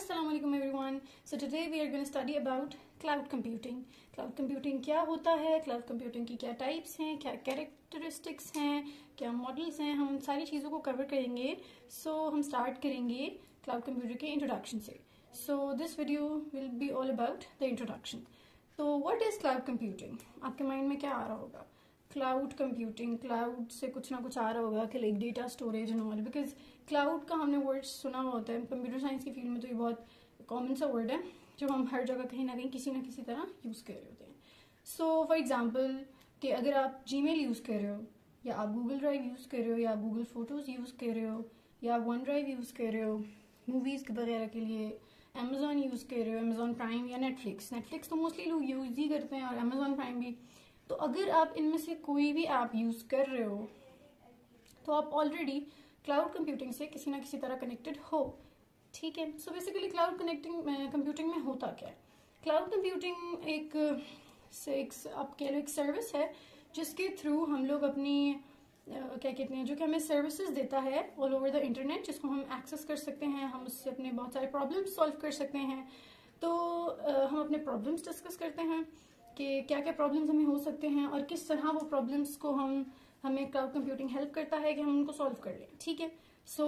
Assalamu alaikum everyone. So today we are going to study about cloud computing. Cloud computing क्या होता है, cloud computing की क्या types हैं, क्या characteristics हैं, क्या models हैं, हम सारी चीज़ों को cover करेंगे. So हम start करेंगे cloud computing के introduction से. So this video will be all about the introduction. So what is cloud computing? आपके mind में क्या आ रहा होगा? क्लाउड कंप्यूटिंग, क्लाउड से कुछ ना कुछ आ रहा होगा कि like data storage and all, because cloud का हमने वर्ड सुना हुआ होता है. कंप्यूटर साइंस की फील्ड में तो ये बहुत कॉमन सा वर्ड है जो हम हर जगह कहीं ना कहीं किसी ना किसी तरह यूज़ कर रहे होते हैं. सो फॉर एग्जाम्पल कि अगर आप जीमेल यूज़ कर रहे हो, या आप गूगल ड्राइव यूज़ कर रहे हो, या आप गूगल फोटोज़ यूज़ कर रहे हो, या आप वन ड्राइव यूज़ कर रहे हो मूवीज़ वगैरह के लिए, अमेजोन यूज़ कर रहे हो, अमेजोन प्राइम या नेटफ्लिक्स तो मोस्टली लोग यूज़ ही करते हैं, और अमेजोन प्राइम भी. तो अगर आप इनमें से कोई भी ऐप यूज़ कर रहे हो तो आप ऑलरेडी क्लाउड कंप्यूटिंग से किसी ना किसी तरह कनेक्टेड हो. ठीक है. सो बेसिकली क्लाउड कंप्यूटिंग में होता क्या है? क्लाउड कंप्यूटिंग एक आप कह लो एक सर्विस है जिसके थ्रू हम लोग अपनी क्या कहते हैं, जो कि हमें सर्विसेज देता है ऑल ओवर द इंटरनेट, जिसको हम एक्सेस कर सकते हैं. हम उससे अपने बहुत सारे प्रॉब्लम्स सॉल्व कर सकते हैं. तो हम अपने प्रॉब्लम्स डिस्कस करते हैं कि क्या क्या प्रॉब्लम्स हमें हो सकते हैं और किस तरह वो प्रॉब्लम्स को हमें क्लाउड कंप्यूटिंग हेल्प करता है कि हम उनको सॉल्व कर लें. ठीक है. सो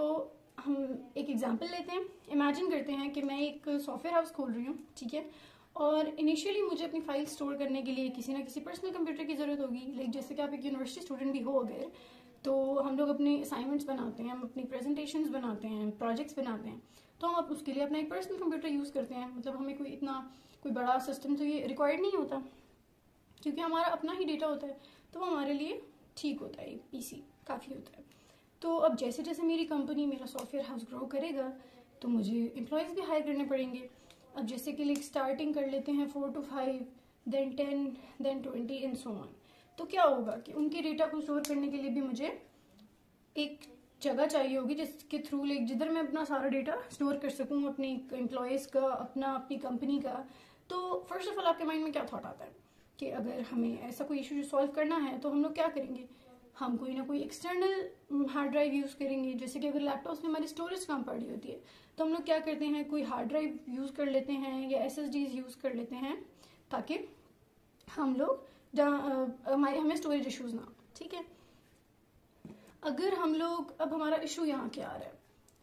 हम एक एग्जांपल लेते हैं. इमेजिन करते हैं कि मैं एक सॉफ्टवेयर हाउस खोल रही हूँ. ठीक है. और इनिशियली मुझे अपनी फाइल स्टोर करने के लिए किसी ना किसी पर्सनल कंप्यूटर की ज़रूरत होगी. लाइक जैसे कि आप एक यूनिवर्सिटी स्टूडेंट भी हो अगर, तो हम लोग अपने असाइनमेंट्स बनाते हैं, हम अपनी प्रेजेंटेशंस बनाते हैं, प्रोजेक्ट्स बनाते हैं, तो हम उसके लिए अपना एक पर्सनल कंप्यूटर यूज़ करते हैं. मतलब हमें कोई बड़ा सिस्टम तो ये रिक्वायर्ड नहीं होता, क्योंकि हमारा अपना ही डेटा होता है, तो वो हमारे लिए ठीक होता है. पीसी काफ़ी होता है. तो अब जैसे जैसे मेरी कंपनी, मेरा सॉफ्टवेयर हाउस ग्रो करेगा तो मुझे एम्प्लॉयज़ भी हायर करने पड़ेंगे. अब जैसे कि लाइक स्टार्टिंग कर लेते हैं 4 to 5, then 10, then 20 and so on. तो क्या होगा कि उनके डेटा को स्टोर करने के लिए भी मुझे एक जगह चाहिए होगी जिसके थ्रू लाइक जिधर मैं अपना सारा डेटा स्टोर कर सकूँ, अपनी एम्प्लॉयज़ का, अपनी कंपनी का. तो फर्स्ट ऑफ ऑल आपके माइंड में क्या थॉट आता है कि अगर हमें ऐसा कोई इशू सॉल्व करना है तो हम लोग क्या करेंगे? हम कोई ना कोई एक्सटर्नल हार्ड ड्राइव यूज़ करेंगे. जैसे कि अगर लैपटॉप्स में हमारी स्टोरेज कम पड़ी होती है तो हम लोग क्या करते हैं, कोई हार्ड ड्राइव यूज़ कर लेते हैं या SSDs यूज़ कर लेते हैं, ताकि हम लोग हमें स्टोरेज इशूज़ ना हो. ठीक है. अगर हम लोग, अब हमारा इशू यहाँ क्या आ रहा है,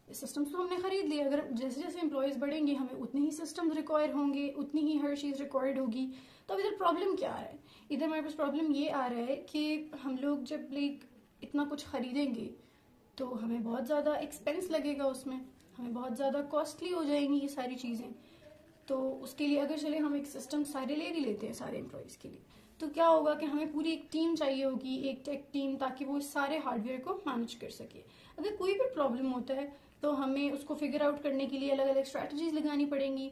सिस्टम्स तो हमने खरीद लिए. अगर जैसे जैसे एम्प्लॉयज़ बढ़ेंगे हमें उतनी ही सिस्टम्स रिक्वायर होंगे, उतनी ही हर चीज़ रिक्वायर्ड होगी. तो अब इधर प्रॉब्लम क्या आ रहा है? इधर हमारे पास प्रॉब्लम ये आ रहा है कि हम लोग जब लाइक इतना कुछ खरीदेंगे तो हमें बहुत ज़्यादा एक्सपेंस लगेगा, उसमें हमें बहुत ज़्यादा कॉस्टली हो जाएंगी ये सारी चीज़ें. तो उसके लिए अगर चले हम एक सिस्टम सारे ले भी लेते हैं सारे एम्प्लॉयज़ के लिए, तो क्या होगा कि हमें पूरी एक टीम चाहिए होगी, एक टेक टीम, ताकि वो इस सारे हार्डवेयर को मैनेज कर सके. अगर कोई भी प्रॉब्लम होता है तो हमें उसको फिगर आउट करने के लिए अलग अलग स्ट्रैटेजीज लगानी पड़ेंगी,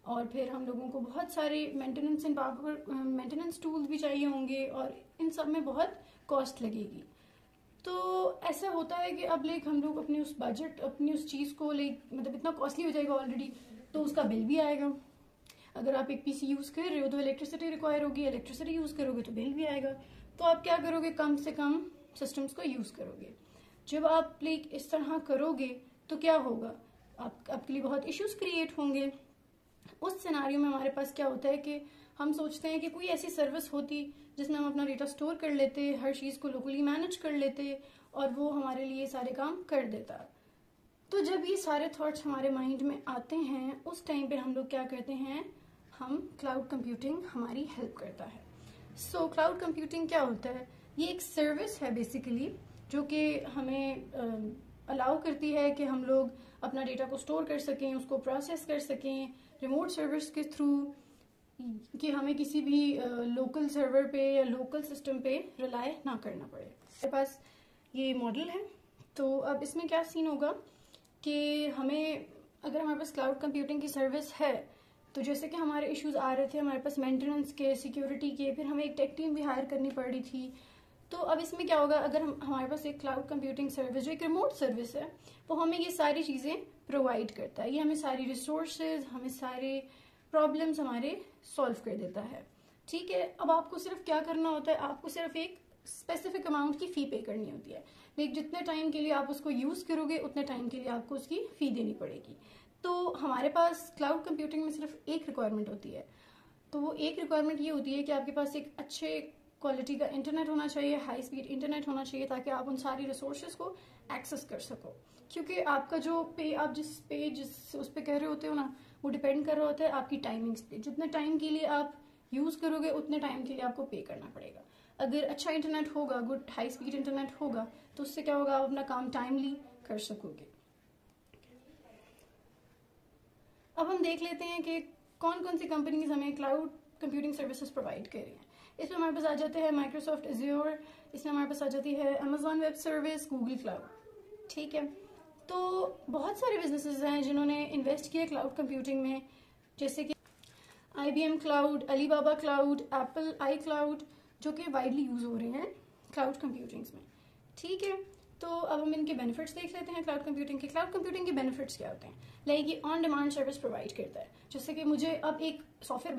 और फिर हम लोगों को बहुत सारे मेंटेनेंस टूल्स भी चाहिए होंगे, और इन सब में बहुत कॉस्ट लगेगी. तो ऐसा होता है कि अब लाइक हम लोग अपनी उस बजट, अपनी उस चीज़ को लाइक मतलब इतना कॉस्टली हो जाएगा ऑलरेडी, तो उसका बिल भी आएगा. अगर आप एक पीसी यूज़ कर रहे हो तो इलेक्ट्रिसिटी रिक्वायर होगी, इलेक्ट्रिसिटी यूज़ करोगे तो बिल भी आएगा. तो आप क्या करोगे, कम से कम सिस्टम्स को यूज़ करोगे. जब आप लाइक इस तरह करोगे तो क्या होगा, आपके लिए बहुत इश्यूज क्रिएट होंगे. उस सिनारियो में हमारे पास क्या होता है कि हम सोचते हैं कि कोई ऐसी सर्विस होती जिसमें हम अपना डेटा स्टोर कर लेते, हर चीज़ को लोकली मैनेज कर लेते, और वो हमारे लिए सारे काम कर देता. तो जब ये सारे थॉट्स हमारे माइंड में आते हैं, उस टाइम पे हम लोग क्या करते हैं, हम क्लाउड कंप्यूटिंग हमारी हेल्प करता है. सो क्लाउड कंप्यूटिंग क्या होता है? ये एक सर्विस है बेसिकली, जो कि हमें अलाउ करती है कि हम लोग अपना डेटा को स्टोर कर सकें, उसको प्रोसेस कर सकें रिमोट सर्वर्स के थ्रू, कि हमें किसी भी लोकल सर्वर पे या लोकल सिस्टम पे रिलाय ना करना पड़े. मेरे पास ये मॉडल है. तो अब इसमें क्या सीन होगा कि हमें, अगर हमारे पास क्लाउड कंप्यूटिंग की सर्विस है, तो जैसे कि हमारे इश्यूज आ रहे थे हमारे पास मेंटेनेंस के, सिक्योरिटी के, फिर हमें एक टेक टीम भी हायर करनी पड़ रही थी. तो अब इसमें क्या होगा, अगर हमारे पास एक क्लाउड कंप्यूटिंग सर्विस जो एक रिमोट सर्विस है, वो हमें ये सारी चीज़ें प्रोवाइड करता है. ये हमें सारी रिसोर्सेज, हमें सारे प्रॉब्लम्स हमारे सॉल्व कर देता है. ठीक है. अब आपको सिर्फ क्या करना होता है, आपको सिर्फ एक स्पेसिफिक अमाउंट की फ़ी पे करनी होती है. लाइक जितने टाइम के लिए आप उसको यूज़ करोगे उतने टाइम के लिए आपको उसकी फ़ी देनी पड़ेगी. तो हमारे पास क्लाउड कंप्यूटिंग में सिर्फ एक रिक्वायरमेंट होती है, तो वो एक रिक्वायरमेंट ये होती है कि आपके पास एक अच्छे क्वालिटी का इंटरनेट होना चाहिए, हाई स्पीड इंटरनेट होना चाहिए, ताकि आप उन सारी रिसोर्सेज को एक्सेस कर सको। क्योंकि आपका जो पे, आप जिस उस पर कह रहे होते हो ना, वो डिपेंड कर रहा होता है आपकी टाइमिंग्स पे। जितने टाइम के लिए आप यूज़ करोगे उतने टाइम के लिए आपको पे करना पड़ेगा। अगर अच्छा इंटरनेट होगा, गुड हाई स्पीड इंटरनेट होगा, तो उससे क्या होगा, आप अपना काम टाइमली कर सकोगे। अब हम देख लेते हैं कि कौन कौन सी कंपनीज हमें क्लाउड कंप्यूटिंग सर्विसेज प्रोवाइड कर रही हैं। इसमें हमारे पास आ जाते हैं माइक्रोसॉफ्ट एज्योर, इसमें हमारे पास आ जाती है Amazon web service, Google cloud. ठीक है, तो बहुत सारे बिजनेसेस हैं जिन्होंने इन्वेस्ट किया क्लाउड कंप्यूटिंग में, जैसे कि IBM cloud, Alibaba cloud, Apple iCloud, जो कि वाइडली यूज हो रहे हैं क्लाउड कंप्यूटिंग्स में। ठीक है, तो अब हम इनके बेनिफिट्स देख लेते हैं क्लाउड कंप्यूटिंग के। क्लाउड कंप्यूटिंग के बेनिफिट्स क्या होते हैं, लाइक ये ऑन डिमांड सर्विस प्रोवाइड करता है। जैसे कि मुझे अब एक सॉफ्टवेयर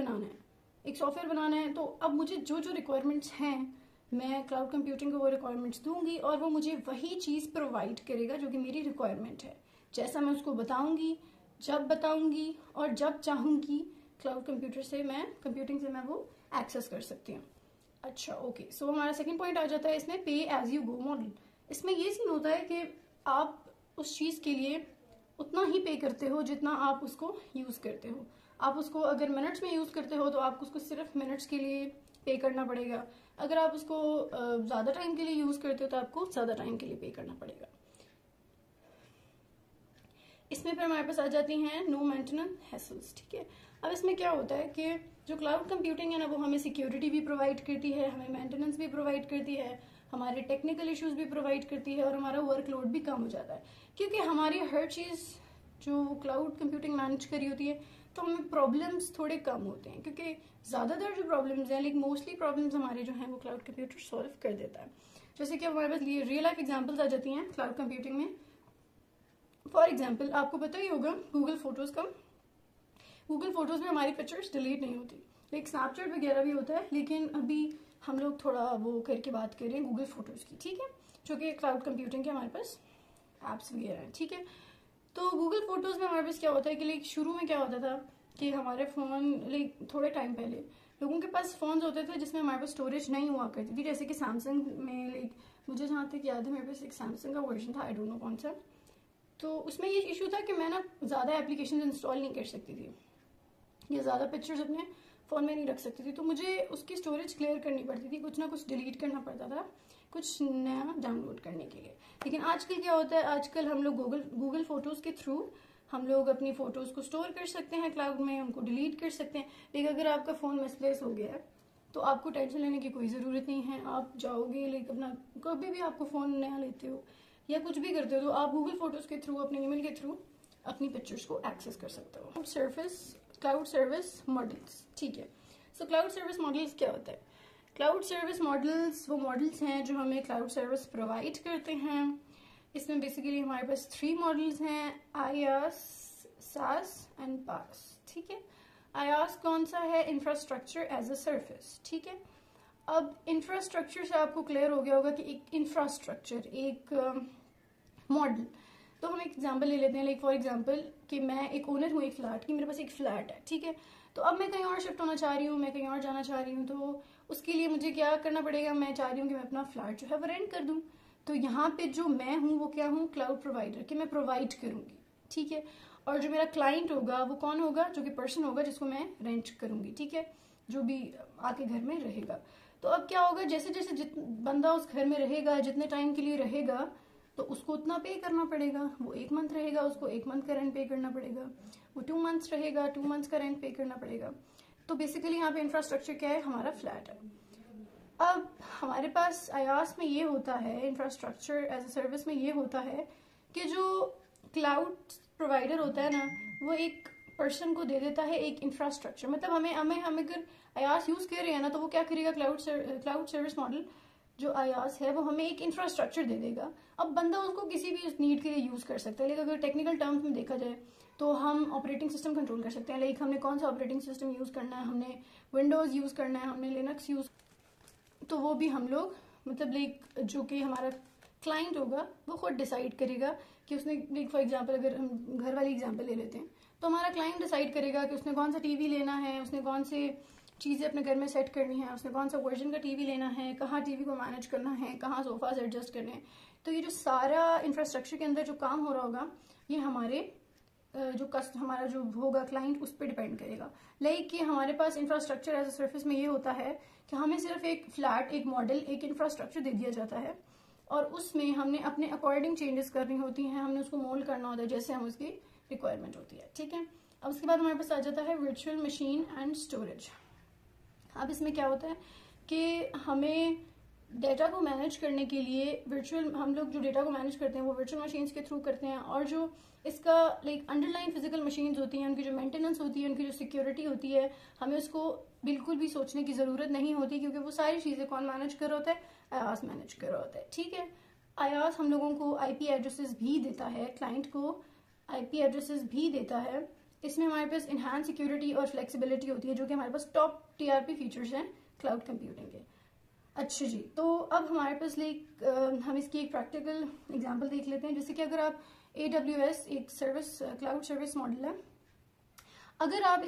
बनाना है, तो अब मुझे जो जो रिक्वायरमेंट्स हैं, मैं क्लाउड कंप्यूटिंग को वो रिक्वायरमेंट्स दूंगी और वो मुझे वही चीज़ प्रोवाइड करेगा जो कि मेरी रिक्वायरमेंट है। जैसा मैं उसको बताऊंगी, जब बताऊंगी और जब चाहूंगी, क्लाउड कंप्यूटिंग से मैं वो एक्सेस कर सकती हूँ। अच्छा, ओके, सो हमारा सेकंड पॉइंट आ जाता है इसमें पे एज यू गो मॉडल। इसमें ये सीन होता है कि आप उस चीज़ के लिए उतना ही पे करते हो जितना आप उसको यूज़ करते हो। आप उसको अगर मिनट्स में यूज़ करते हो तो आपको उसको सिर्फ मिनट्स के लिए पे करना पड़ेगा। अगर आप उसको ज़्यादा टाइम के लिए यूज़ करते हो तो आपको ज़्यादा टाइम के लिए पे करना पड़ेगा। इसमें फिर हमारे पास आ जाती हैं नो मेंटेनेंस हैसल्स। ठीक है, अब इसमें क्या होता है कि जो क्लाउड कंप्यूटिंग है ना, वो हमें सिक्योरिटी भी प्रोवाइड करती है, हमें मेंटेनेंस भी प्रोवाइड करती है, हमारे टेक्निकल इश्यूज भी प्रोवाइड करती है और हमारा वर्कलोड भी कम हो जाता है। क्योंकि हमारी हर चीज़ जो क्लाउड कंप्यूटिंग मैनेज करी होती है, तो हमें प्रॉब्लम्स थोड़े कम होते हैं, क्योंकि ज़्यादातर जो प्रॉब्लम्स हैं, लेकिन मोस्टली प्रॉब्लम्स हमारे जो हैं वो क्लाउड कंप्यूटर सॉल्व कर देता है। जैसे कि हमारे पास रियल लाइफ एग्जाम्पल्स आ जाती हैं क्लाउड कंप्यूटिंग में। फॉर एग्जाम्पल, आपको पता ही होगा गूगल फोटोज में हमारी पिक्चर्स डिलीट नहीं होती, लाइक स्नैपचैट वगैरह भी होता है, लेकिन अभी हम लोग थोड़ा वो करके बात कर रहे हैं गूगल फोटोज की। ठीक है, जो कि क्लाउड कंप्यूटिंग के हमारे पास एप्स वगैरह हैं। ठीक है, तो गूगल फोटोज में हमारे पास क्या होता है कि लाइक शुरू में क्या होता था कि हमारे फोन, लाइक थोड़े टाइम पहले लोगों के पास फोन्स होते थे जिसमें हमारे पास स्टोरेज नहीं हुआ करती थी। जैसे कि सैमसंग में, लाइक मुझे जहाँ तक याद है, मेरे पास एक सैमसंग का वर्जन था, आई डोंट नो कौन सा, तो उसमें ये इशू था कि मैं ना ज़्यादा एप्लीकेशन इंस्टॉल नहीं कर सकती थी या ज़्यादा पिक्चर्स अपने फ़ोन में नहीं रख सकती थी, तो मुझे उसकी स्टोरेज क्लियर करनी पड़ती थी, कुछ ना कुछ डिलीट करना पड़ता था कुछ नया डाउनलोड करने के लिए। लेकिन आजकल क्या होता है, आजकल हम लोग गूगल फोटोज़ के थ्रू हम लोग अपनी फ़ोटोज़ को स्टोर कर सकते हैं क्लाउड में, उनको डिलीट कर सकते हैं। लेकिन अगर आपका फ़ोन मिसप्लेस हो गया है तो आपको टेंशन लेने की कोई ज़रूरत नहीं है। आप जाओगे, लाइक अपना कभी भी आपको फ़ोन नया लेते हो या कुछ भी करते हो, तो आप गूगल फोटोज़ के थ्रू, अपने ईमेल के थ्रू अपनी पिक्चर्स को एक्सेस कर सकते हो। Cloud service models. ठीक है, सो क्लाउड सर्विस मॉडल्स क्या होता है? क्लाउड सर्विस मॉडल्स वो मॉडल्स हैं जो हमें क्लाउड सर्विस प्रोवाइड करते हैं। इसमें बेसिकली हमारे पास 3 मॉडल्स हैं, IaaS, SaaS एंड PaaS। ठीक है, IaaS कौन सा है? Infrastructure as a service. ठीक है, अब इंफ्रास्ट्रक्चर से आपको क्लियर हो गया होगा कि एक इंफ्रास्ट्रक्चर, एक मॉडल। तो हम एक एग्जांपल ले लेते हैं, लाइक फॉर एग्जांपल कि मैं एक ओनर हूँ एक फ्लैट की, मेरे पास एक फ्लैट है। ठीक है, तो अब मैं कहीं और शिफ्ट होना चाह रही हूँ, मैं कहीं और जाना चाह रही हूँ, तो उसके लिए मुझे क्या करना पड़ेगा? मैं चाह रही हूँ कि मैं अपना फ्लैट जो है वो रेंट कर दूँ। तो यहाँ पे जो मैं हूँ वो क्या हूँ? क्लाउड प्रोवाइडर, कि मैं प्रोवाइड करूँगी। ठीक है, और जो मेरा क्लाइंट होगा वो कौन होगा? जो कि पर्सन होगा जिसको मैं रेंट करूँगी। ठीक है, जो भी आके घर में रहेगा। तो अब क्या होगा, जैसे जैसे बंदा उस घर में रहेगा, जितने टाइम के लिए रहेगा, तो उसको उतना पे करना पड़ेगा। वो 1 मंथ रहेगा, उसको 1 मंथ का रेंट पे करना पड़ेगा। वो 2 मंथ्स रहेगा, 2 मंथ्स का रेंट पे करना पड़ेगा। तो बेसिकली यहाँ पे इंफ्रास्ट्रक्चर क्या है? हमारा फ्लैट है। अब हमारे पास IaaS में ये होता है, इंफ्रास्ट्रक्चर एज अ सर्विस में ये होता है कि जो क्लाउड प्रोवाइडर होता है ना, वो एक पर्सन को दे देता है एक इंफ्रास्ट्रक्चर। मतलब हमें अगर IaaS यूज कर रहे हैं ना, तो वो क्या करेगा? क्लाउड सर्विस मॉडल जो IaaS है वो हमें एक इंफ्रास्ट्रक्चर दे देगा। अब बंदा उसको किसी भी नीड के लिए यूज कर सकता है। लेकिन अगर टेक्निकल टर्म्स में देखा जाए तो हम ऑपरेटिंग सिस्टम कंट्रोल कर सकते हैं, लाइक हमने कौन सा ऑपरेटिंग सिस्टम यूज करना है, हमने विंडोज यूज करना है, हमने लिनक्स यूज, तो वो भी हम लोग, मतलब लाइक जो कि हमारा क्लाइंट होगा वो खुद डिसाइड करेगा कि उसने, फॉर एग्जांपल अगर हम घर वाली एग्जांपल ले लेते हैं, तो हमारा क्लाइंट डिसाइड करेगा कि उसने कौन सा टीवी लेना है, उसने कौन से चीज़ें अपने घर में सेट करनी है, उसने कौन सा वर्जन का टीवी लेना है, कहाँ टीवी को मैनेज करना है, कहाँ सोफाज एडजस्ट करने हैं। तो ये जो सारा इंफ्रास्ट्रक्चर के अंदर जो काम हो रहा होगा, ये हमारे हमारा जो होगा क्लाइंट उस पर डिपेंड करेगा। लाइक कि हमारे पास इंफ्रास्ट्रक्चर एज अ सर्विस में ये होता है कि हमें सिर्फ एक फ्लैट, एक मॉडल, एक इंफ्रास्ट्रक्चर दे दिया जाता है और उसमें हमने अपने अकॉर्डिंग चेंजेस करनी होती हैं, हमने उसको मोल्ड करना होता है जैसे हम उसकी रिक्वायरमेंट होती है। ठीक है, अब उसके बाद हमारे पास आ जाता है वर्चुअल मशीन एंड स्टोरेज। अब इसमें क्या होता है कि हमें डेटा को मैनेज करने के लिए हम लोग जो डेटा को मैनेज करते हैं वो वर्चुअल मशीन्स के थ्रू करते हैं, और जो इसका अंडरलाइन फिजिकल मशीन्स होती हैं, उनकी जो मेंटेनेंस होती है, उनकी जो सिक्योरिटी होती है, हमें उसको बिल्कुल भी सोचने की ज़रूरत नहीं होती, क्योंकि वो सारी चीज़ें कौन मैनेज कर रहा होता है? आयास मैनेज कर रहा होता है। ठीक है, आयास हम लोगों को IP एड्रेसेस भी देता है, क्लाइंट को IP एड्रेसेस भी देता है। इसमें हमारे पास इनहैंस सिक्योरिटी और फ्लेक्सिबिलिटी होती है, जो कि हमारे पास टॉप TRP फीचर्स हैं क्लाउड कंप्यूटिंग के। अच्छा जी, तो अब हमारे पास हम इसकी एक प्रैक्टिकल एग्जांपल देख लेते हैं। जैसे कि अगर आप AWS एक सर्विस, क्लाउड सर्विस मॉडल है, अगर आप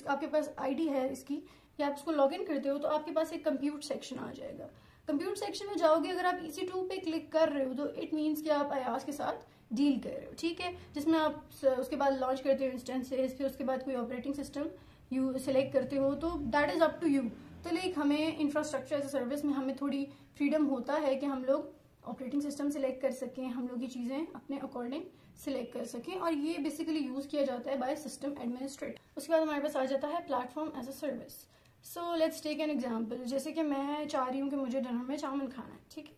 आपके पास ID है इसकी, या आप इसको लॉग इन करते हो, तो आपके पास एक कंप्यूट सेक्शन आ जाएगा। कंप्यूट सेक्शन में जाओगे, अगर आप EC2 पे क्लिक कर रहे हो तो इट मीन्स कि आप आयास के साथ डील कर रहे हो। ठीक है, जिसमें आप उसके बाद लॉन्च करते हो इंस्टेंसेस, फिर उसके बाद कोई ऑपरेटिंग सिस्टम यू सिलेक्ट करते हो, तो that is up to you. तो हमें इंफ्रास्ट्रक्चर एज अ सर्विस में हमें थोड़ी फ्रीडम होता है कि हम लोग ऑपरेटिंग सिस्टम सिलेक्ट कर सकें, हम लोग ये चीज़ें अपने अकॉर्डिंग सिलेक्ट कर सकें, और ये बेसिकली यूज किया जाता है बाय सिस्टम एडमिनिस्ट्रेटर। उसके बाद हमारे पास आ जाता है platform as a service. So let's take an example. जैसे कि मैं चाह रही हूँ कि मुझे डिनर में चाउमीन खाना है। ठीक है,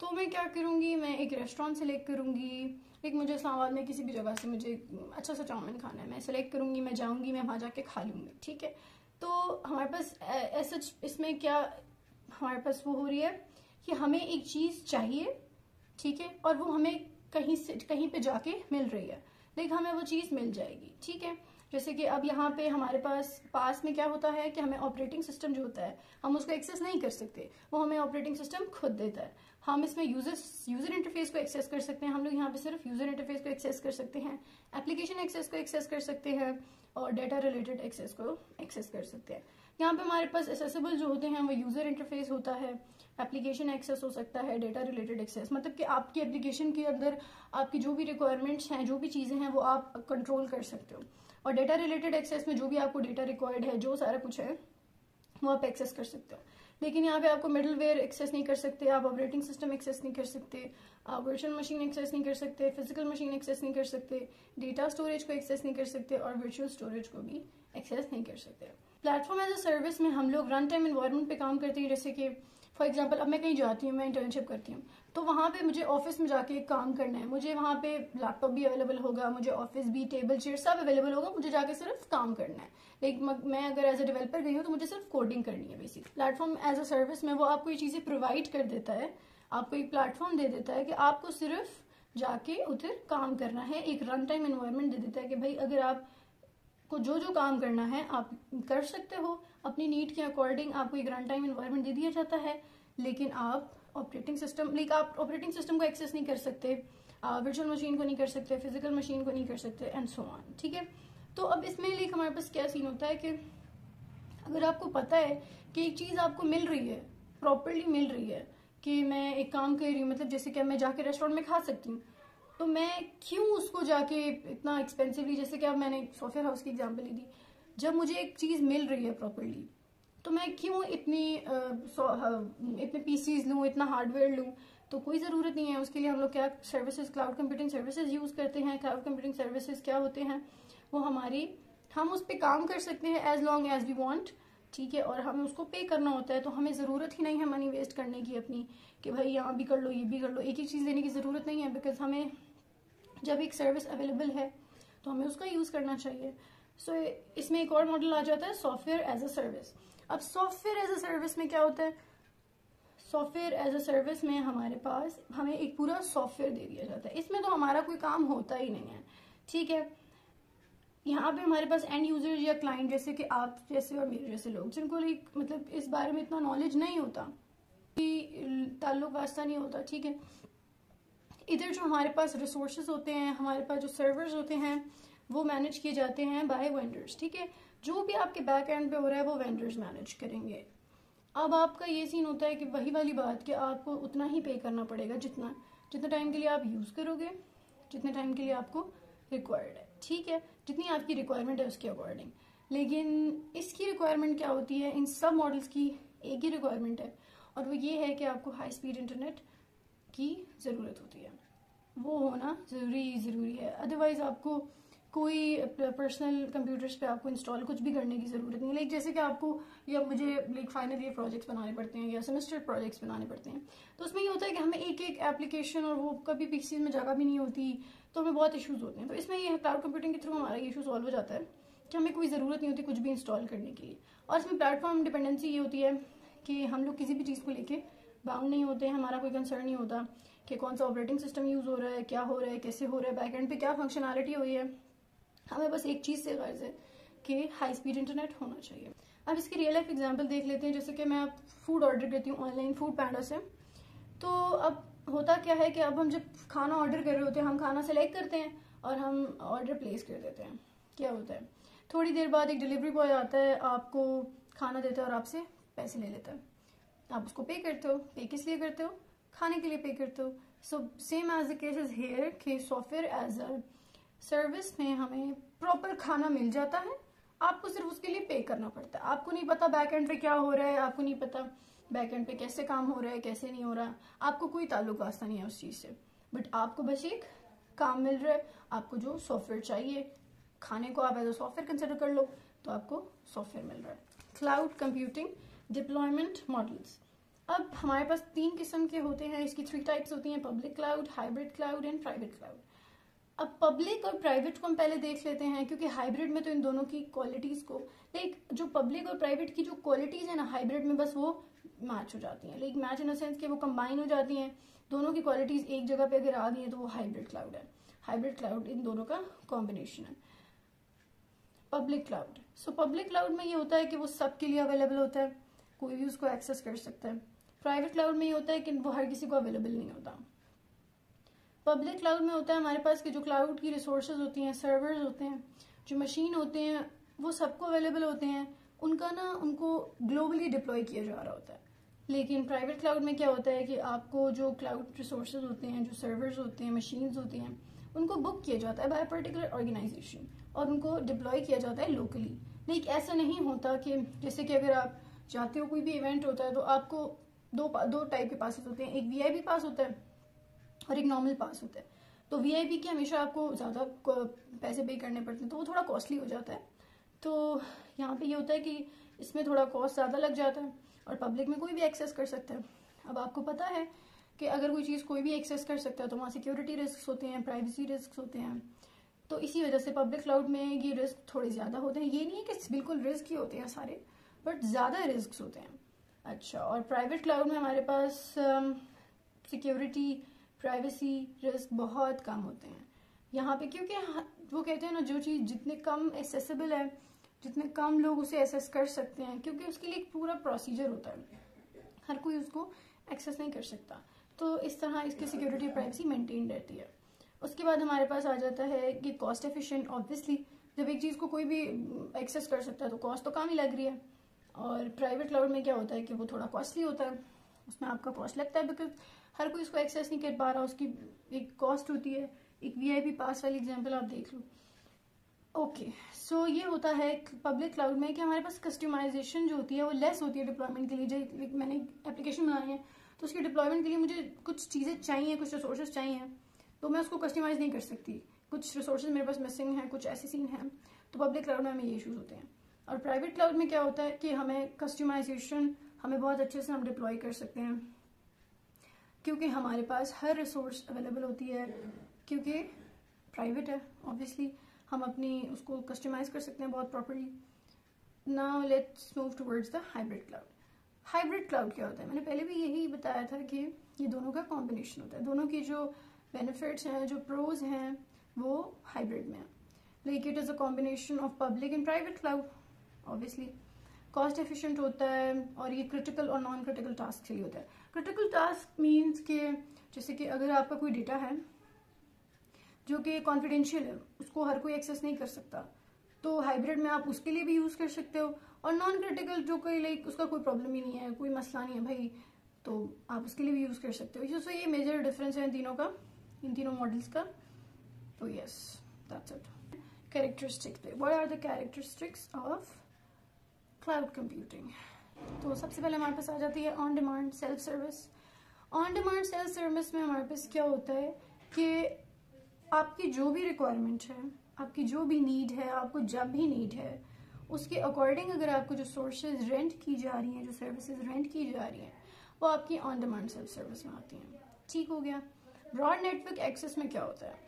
तो मैं क्या करूँगी, मैं एक रेस्टोरेंट सेलेक्ट करूँगी। मुझे इस्लामाबाद में किसी भी जगह से मुझे अच्छा सा चाउमीन खाना है, मैं सेलेक्ट करूँगी, मैं जाऊँगी, मैं वहाँ जाके खा लूँगी। ठीक है, तो हमारे पास ऐसा इसमें क्या हमारे पास वो हो रही है कि हमें एक चीज़ चाहिए, ठीक है, और वो हमें कहीं पे जाके मिल रही है, हमें वो चीज़ मिल जाएगी। ठीक है, जैसे कि अब यहाँ पे हमारे पास में क्या होता है कि हमें ऑपरेटिंग सिस्टम जो होता है हम उसको एक्सेस नहीं कर सकते, वो हमें ऑपरेटिंग सिस्टम खुद देता है। हम इसमें यूजर इंटरफेस को एक्सेस कर सकते हैं, हम लोग यहाँ पे सिर्फ यूजर इंटरफेस को एक्सेस कर सकते हैं, एप्लीकेशन एक्सेस को एक्सेस कर सकते हैं, और डेटा रिलेटेड एक्सेस को एक्सेस कर सकते हैं। यहाँ पे हमारे पास एक्सेसिबल जो होते हैं वो यूजर इंटरफेस होता है, एप्लीकेशन एक्सेस हो सकता है, डेटा रिलेटेड एक्सेस, मतलब कि आपकी एप्लीकेशन के अंदर आपकी जो भी रिक्वायरमेंट्स हैं, जो भी चीज़ें हैं, वो आप कंट्रोल कर सकते हो। और डेटा रिलेटेड एक्सेस में जो भी आपको डेटा रिक्वायर्ड है, जो सारा कुछ है, वो आप एक्सेस कर सकते हो। लेकिन यहाँ पे आपको मिडलवेयर एक्सेस नहीं कर सकते, आप ऑपरेटिंग सिस्टम एक्सेस नहीं कर सकते, आप वर्चुअल मशीन एक्सेस नहीं कर सकते, फिजिकल मशीन एक्सेस नहीं कर सकते, डेटा स्टोरेज को एक्सेस नहीं कर सकते, और वर्चुअल स्टोरेज को भी एक्सेस नहीं कर सकते। प्लेटफॉर्म एज अ सर्विस में हम लोग रन टाइम एनवायरनमेंट पे काम करते हैं। जैसे कि फॉर एग्जांपल अब मैं कहीं जाती हूँ, मैं इंटर्नशिप करती हूँ, तो वहाँ पे मुझे ऑफिस में जाके काम करना है, मुझे वहाँ पे लैपटॉप भी अवेलेबल होगा, मुझे ऑफिस भी, टेबल चेयर सब अवेलेबल होगा, मुझे जाके सिर्फ काम करना है। मैं अगर एज अ डेवलपर गई हूँ तो मुझे सिर्फ कोडिंग करनी है basic. Platform as a service में वो आपको ये चीज़ें प्रोवाइड कर देता है, आपको एक प्लेटफॉर्म दे देता है कि आपको सिर्फ जाके उधर काम करना है, एक रन टाइम एनवायरनमेंट दे देता है कि भाई अगर आप को जो जो काम करना है आप कर सकते हो अपनी नीड के अकॉर्डिंग, आपको एक रन टाइम एनवायरनमेंट दे दिया जाता है, लेकिन आप ऑपरेटिंग सिस्टम को एक्सेस नहीं कर सकते, वर्चुअल मशीन को नहीं कर सकते, फिजिकल मशीन को नहीं कर सकते, एंड सो ऑन। ठीक है, तो अब इसमें हमारे पास क्या सीन होता है कि अगर आपको पता है कि एक चीज़ आपको मिल रही है, प्रॉपरली मिल रही है, कि मैं एक काम कर रही हूँ, मतलब जैसे कि मैं जाके रेस्टोरेंट में खा सकती हूँ, तो मैं क्यों उसको जाके इतना एक्सपेंसिवली, जैसे कि अब मैंने सॉफ्टवेयर हाउस की एग्जांपल ली थी, जब मुझे एक चीज़ मिल रही है प्रॉपरली, तो मैं क्यों इतने पीसीज लूँ, इतना हार्डवेयर लूँ? तो कोई ज़रूरत नहीं है। उसके लिए हम लोग क्या services, cloud computing services use करते हैं। क्लाउड कंप्यूटिंग सर्विसेज क्या होते हैं, वो हम उस पर काम कर सकते हैं as long as we want. ठीक है, और हमें उसको पे करना होता है, तो हमें ज़रूरत ही नहीं है मनी वेस्ट करने की अपनी, कि भाई यहाँ भी कर लो, ये भी कर लो, एक ही चीज़ लेने की ज़रूरत नहीं है, बिकॉज हमें जब एक सर्विस अवेलेबल है तो हमें उसका यूज़ करना चाहिए। सो इसमें एक और मॉडल आ जाता है सॉफ्टवेयर एज अ सर्विस। अब सॉफ्टवेयर एज अ सर्विस में क्या होता है, सॉफ्टवेयर एज अ सर्विस में हमें एक पूरा सॉफ्टवेयर दे दिया जाता है, इसमें तो हमारा कोई काम होता ही नहीं है। ठीक है, यहाँ पे हमारे पास एंड यूजर या क्लाइंट, जैसे कि आप जैसे और मेरे जैसे लोग, जिनको मतलब इस बारे में इतना नॉलेज नहीं होता, ताल्लुक वास्ता नहीं होता, ठीक है। इधर जो हमारे पास रिसोर्सेज होते हैं, हमारे पास जो सर्वर्स होते हैं, वो मैनेज किए जाते हैं बाय वेंडर्स, ठीक है। जो भी आपके बैक एंड पे हो रहा है वो वेंडर्स मैनेज करेंगे। अब आपका ये सीन होता है कि वही वाली बात कि आपको उतना ही पे करना पड़ेगा जितना जितना टाइम के लिए आप यूज़ करोगे, जितने टाइम के लिए आपको रिक्वायर्ड है, ठीक है, जितनी आपकी रिक्वायरमेंट है उसके अकॉर्डिंग। लेकिन इसकी रिक्वायरमेंट क्या होती है, इन सब मॉडल्स की एक ही रिक्वायरमेंट है, और वो ये है कि आपको हाई स्पीड इंटरनेट की ज़रूरत होती है, वो होना ज़रूरी है। अदरवाइज़ आपको कोई पर्सनल कंप्यूटर्स पे आपको इंस्टॉल कुछ भी करने की ज़रूरत नहीं है। लाइक जैसे कि आपको या मुझे लाइक फाइनल ईयर प्रोजेक्ट्स बनाने पड़ते हैं या सेमेस्टर प्रोजेक्ट्स बनाने पड़ते हैं, तो उसमें ये होता है कि हमें एक एक एप्लीकेशन, और वो कभी पीसी में जगह भी नहीं होती, तो हमें बहुत इशूज़ होते हैं। तो इसमें ये क्लाउड कंप्यूटिंग के थ्रू हमारा इशू सॉल्व हो जाता है कि हमें कोई ज़रूरत नहीं होती कुछ भी इंस्टॉल करने के लिए। और इसमें प्लेटफॉर्म डिपेंडेंसी ये होती है कि हम लोग किसी भी चीज़ को लेके बाउंड नहीं होते हैं, हमारा कोई कंसर्न नहीं होता कि कौन सा ऑपरेटिंग सिस्टम यूज़ हो रहा है, क्या हो रहा है, कैसे हो रहा है, बैक एंड पे क्या फंक्शनैलिटी हुई है। हमें बस एक चीज़ से गर्ज है कि हाई स्पीड इंटरनेट होना चाहिए। अब इसकी रियल लाइफ एग्जांपल देख लेते हैं। जैसे कि मैं फूड ऑर्डर करती हूँ ऑनलाइन फूड पैंडा से, तो अब होता क्या है कि अब हम जब खाना ऑर्डर कर रहे होते हैं, हम खाना सेलेक्ट करते हैं और हम ऑर्डर प्लेस कर देते हैं। क्या होता है, थोड़ी देर बाद एक डिलीवरी बॉय आता है, आपको खाना देता है और आपसे पैसे ले लेता है। आप उसको पे करते हो, पे किस लिए करते हो, खाने के लिए पे करते हो। So same as the case is here कि सॉफ्टवेयर एज अ सर्विस में हमें प्रॉपर खाना मिल जाता है, आपको सिर्फ उसके लिए पे करना पड़ता है। आपको नहीं पता बैक एंड पे क्या हो रहा है, आपको नहीं पता बैक एंड पे कैसे काम हो रहा है, कैसे नहीं हो रहा, आपको कोई ताल्लुक वास्ता नहीं है उस चीज़ से, बट आपको बस एक काम मिल रहा है। आपको जो सॉफ्टवेयर चाहिए, खाने को आप एज अ सॉफ्टवेयर कंसिडर कर लो, तो आपको सॉफ्टवेयर मिल रहा है। Cloud computing deployment models. अब हमारे पास 3 किस्म के होते हैं, इसकी 3 टाइप्स होती हैं, public cloud, hybrid cloud and private cloud. अब पब्लिक और प्राइवेट को हम पहले देख लेते हैं, क्योंकि हाइब्रिड में तो इन दोनों की क्वालिटीज को, लाइक जो पब्लिक और प्राइवेट की जो क्वालिटीज है ना, हाइब्रिड में बस वो मैच हो जाती हैं। Like match in the sense कि वो कंबाइन हो जाती हैं, दोनों की क्वालिटीज एक जगह पे अगर आ गई है तो वो हाइब्रिड क्लाउड है। हाइब्रिड क्लाउड इन दोनों का कॉम्बिनेशन है। Public cloud, so public cloud में ये होता है कि वो सबके लिए अवेलेबल होता है, कोई भी उसको एक्सेस कर सकता है। प्राइवेट क्लाउड में ये होता है कि वो हर किसी को अवेलेबल नहीं होता। पब्लिक क्लाउड में होता है हमारे पास कि जो क्लाउड की रिसोर्सेज होती हैं, सर्वर्स होते हैं, जो मशीन होते हैं, वो सबको अवेलेबल होते हैं, उनको ग्लोबली डिप्लॉय किया जा रहा होता है। लेकिन प्राइवेट क्लाउड में क्या होता है कि आपको जो क्लाउड रिसोर्सेज होते हैं, जो सर्वर्स होते हैं, मशीन्स होती हैं, उनको बुक किया जाता है बाय पर्टिकुलर ऑर्गेनाइजेशन और उनको डिप्लॉय किया जाता है लोकली। लेकिन ऐसा नहीं होता कि जैसे कि अगर आप चाहते हो कोई भी इवेंट होता है तो आपको दो टाइप के पासेस होते हैं, एक वीआईपी पास होता है और एक नॉर्मल पास होता है। तो वीआईपी के हमेशा आपको ज़्यादा पैसे पे करने पड़ते हैं, तो वो थोड़ा कॉस्टली हो जाता है। तो यहाँ पे ये होता है कि इसमें थोड़ा कॉस्ट ज़्यादा लग जाता है और पब्लिक में कोई भी एक्सेस कर सकता है। अब आपको पता है कि अगर कोई चीज़ कोई भी एक्सेस कर सकता है तो वहाँ सिक्योरिटी रिस्क होते हैं, प्राइवेसी रिस्क होते हैं, तो इसी वजह से पब्लिक क्लाउड में ये रिस्क थोड़े ज़्यादा होते हैं। ये नहीं है कि बिल्कुल रिस्क ही होते हैं सारे, बट ज़्यादा रिस्क होते हैं। अच्छा, और प्राइवेट क्लाउड में हमारे पास सिक्योरिटी, प्राइवेसी रिस्क बहुत कम होते हैं यहाँ पे, क्योंकि वो कहते हैं ना, जो चीज़ जितने कम एक्सेसिबल है, जितने कम लोग उसे एक्सेस कर सकते हैं, क्योंकि उसके लिए एक पूरा प्रोसीजर होता है, हर कोई उसको एक्सेस नहीं कर सकता, तो इस तरह इसकी सिक्योरिटी और प्राइवेसी मेंटेन रहती है। उसके बाद हमारे पास आ जाता है कि कॉस्ट एफिशिएंट। ऑब्वियसली जब एक चीज़ को कोई भी एक्सेस कर सकता है तो कॉस्ट तो कम ही लग रही है। और प्राइवेट क्लाउड में क्या होता है कि वो थोड़ा कॉस्टली होता है, उसमें आपका कॉस्ट लगता है, बिकॉज हर कोई इसको एक्सेस नहीं कर पा रहा, उसकी एक कॉस्ट होती है। एक वीआईपी पास वाली एग्जांपल आप देख लो। ओके, सो ये होता है पब्लिक क्लाउड में कि हमारे पास कस्टमाइजेशन जो होती है वो लेस होती है डिप्लॉयमेंट के लिए। जो मैंने एप्लीकेशन बनाई है तो उसके डिप्लॉयमेंट के लिए मुझे कुछ चीज़ें चाहिए, कुछ रिसोर्सेज चाहिए, तो मैं उसको कस्टमाइज नहीं कर सकती, कुछ रिसोर्सेज मेरे पास मिसिंग हैं, कुछ ऐसे सीन हैं, तो पब्लिक क्लाउड में हमें ये इशूज़ होते हैं। और प्राइवेट क्लाउड में क्या होता है कि हमें कस्टमाइजेशन हमें बहुत अच्छे से हम डिप्लॉय कर सकते हैं, क्योंकि हमारे पास हर रिसोर्स अवेलेबल होती है, क्योंकि प्राइवेट है ऑब्वियसली, हम अपनी उसको कस्टमाइज कर सकते हैं बहुत properly. Now let's move towards the hybrid cloud. Hybrid cloud क्या होता है, मैंने पहले भी यही बताया था कि ये दोनों का कॉम्बिनेशन होता है, दोनों की जो बेनिफिट्स हैं, जो प्रोज हैं, वो हाइब्रिड में है। Like it is a combination of public and private cloud obviously. Cost efficient होता है, और ये क्रिटिकल और नॉन क्रिटिकल टास्क के लिए होता है। क्रिटिकल टास्क मीन्स के जैसे कि अगर आपका कोई डेटा है जो कि कॉन्फिडेंशियल है, उसको हर कोई एक्सेस नहीं कर सकता, तो हाइब्रिड में आप उसके लिए भी यूज़ कर सकते हो। और नॉन क्रिटिकल जो कोई लाइक उसका कोई प्रॉब्लम ही नहीं है, कोई मसला नहीं है भाई, तो आप उसके लिए भी यूज़ कर सकते हो। सो ये मेजर डिफरेंस है इन तीनों का, इन तीनों मॉडल्स का। तो यस, दैट्स इट। कैरेक्टरिस्टिक्स पे, what are the characteristics of cloud computing. तो सबसे पहले हमारे पास आ जाती है on demand self service. On demand self service में हमारे पास क्या होता है कि आपकी जो भी रिक्वायरमेंट है, आपकी जो भी नीड है, आपको जब भी नीड है, उसके अकॉर्डिंग अगर आपको जो सोर्सेज रेंट की जा रही हैं, जो सर्विसेज रेंट की जा रही हैं, वो आपकी ऑन डिमांड सेल्फ सर्विस में आती हैं। ठीक हो गया। ब्रॉड नेटवर्क एक्सेस में क्या होता है,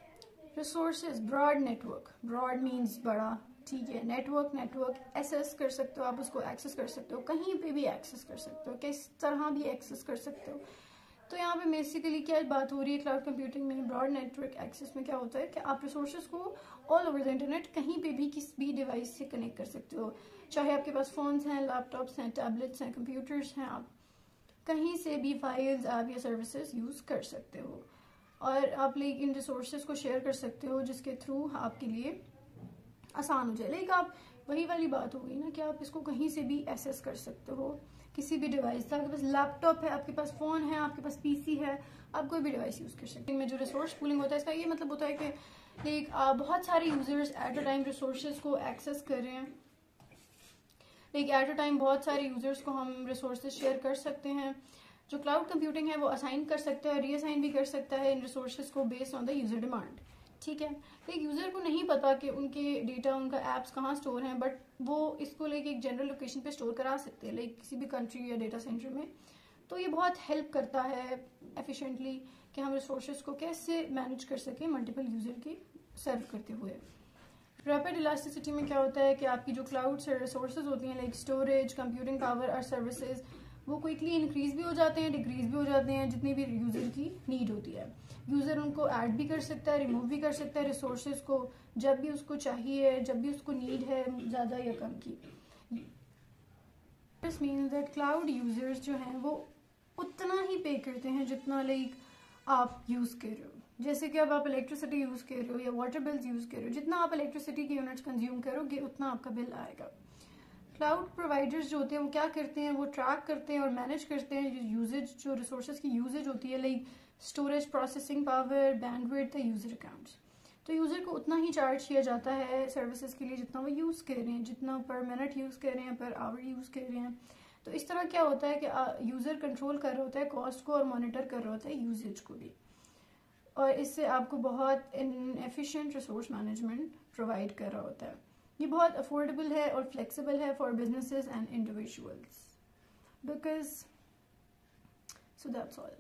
resources, broad network, broad means बड़ा, ठीक है, नेटवर्क एसेस कर सकते हो आप, उसको एक्सेस कर सकते हो, कहीं पे भी एक्सेस कर सकते हो, किस तरह भी एक्सेस कर सकते हो। तो यहाँ पे बेसिकली क्या बात हो रही है क्लाउड कंप्यूटिंग में, ब्रॉड नेटवर्क एक्सेस में क्या होता है कि आप रिसोर्सेज को ऑल ओवर द इंटरनेट कहीं पे भी किसी भी डिवाइस से कनेक्ट कर सकते हो, चाहे आपके पास फोन्स हैं, लैपटॉप्स हैं, टैबलेट्स हैं, कंप्यूटर्स हैं, आप कहीं से भी फाइल्स ऐप या सर्विसेज यूज़ कर सकते हो, और आप लाइक इन रिसोर्सेज को शेयर कर सकते हो जिसके थ्रू आपके लिए आसान हो जाए। लाइक आप वही वाली बात हो गई ना कि आप इसको कहीं से भी एक्सेस कर सकते हो, किसी भी डिवाइस से। आपके पास लैपटॉप है, आपके पास फ़ोन है, आपके पास पीसी है, आप कोई भी डिवाइस यूज़ कर सकते हैं। इनमें जो रिसोर्स पूलिंग होता है, इसका ये मतलब होता है कि लाइक बहुत सारे users at a time resources को एक्सेस कर रहे हैं। लाइक एट अ टाइम बहुत सारे यूजर्स को हम रिसोर्सेज शेयर कर सकते हैं। जो क्लाउड कंप्यूटिंग है वो असाइन कर सकता है, रीअसाइन भी कर सकता है इन रिसोर्सेज को based on the user demand. ठीक है, एक यूजर को नहीं पता कि उनके डेटा, उनका एप्स कहाँ स्टोर हैं, बट वो इसको लाइक एक जनरल लोकेशन पे स्टोर करा सकते हैं, लाइक किसी भी कंट्री या डेटा सेंटर में। तो ये बहुत हेल्प करता है एफिशिएंटली कि हम रिसोर्सेज को कैसे मैनेज कर सकें मल्टीपल यूजर की सर्व करते हुए। रैपिड इलास्टिसिटी में क्या होता है कि आपकी जो क्लाउड से रिसोर्सेज होती हैं, लाइक स्टोरेज, कंप्यूटिंग पावर और सर्विसेज, वो क्विकली इंक्रीज भी हो जाते हैं, डिक्रीज भी हो जाते हैं जितनी भी यूजर की नीड होती है। यूजर उनको ऐड भी कर सकता है, रिमूव भी कर सकता है रिसोर्सेज को, जब भी उसको चाहिए, जब भी उसको नीड है ज़्यादा या कम की। This means that cloud users जो हैं वो उतना ही पे करते हैं जितना लाइक आप यूज़ कर रहे हो। जैसे कि अब आप इलेक्ट्रिसिटी यूज़ कर रहे हो या वाटर बिल्स यूज़ कर रहे हो, जितना आप इलेक्ट्रिसिटी की यूनिट्स कंज्यूम करोगे उतना आपका बिल आएगा। क्लाउड प्रोवाइडर्स जो होते हैं वो क्या करते हैं, वो ट्रैक करते हैं और मैनेज करते हैं यूजेज, जो रिसोर्सेज की यूजेज होती है, like storage, processing power, bandwidth, user accounts. तो यूज़र को उतना ही चार्ज किया जाता है सर्विसेज के लिए जितना वो यूज़ कर रहे हैं, जितना पर मिनट यूज़ कर रहे हैं, पर आवर यूज़ कर रहे हैं। तो इस तरह क्या होता है कि यूज़र कंट्रोल कर रहा होता है कॉस्ट को और मॉनिटर कर रहा होता है यूजेज को भी, और इससे आपको बहुत एफिशिएंट रिसोर्स मैनेजमेंट प्रोवाइड कर रहा होता है। ये बहुत अफोर्डेबल है और फ्लेक्सिबल है for businesses and individuals, because so that's all.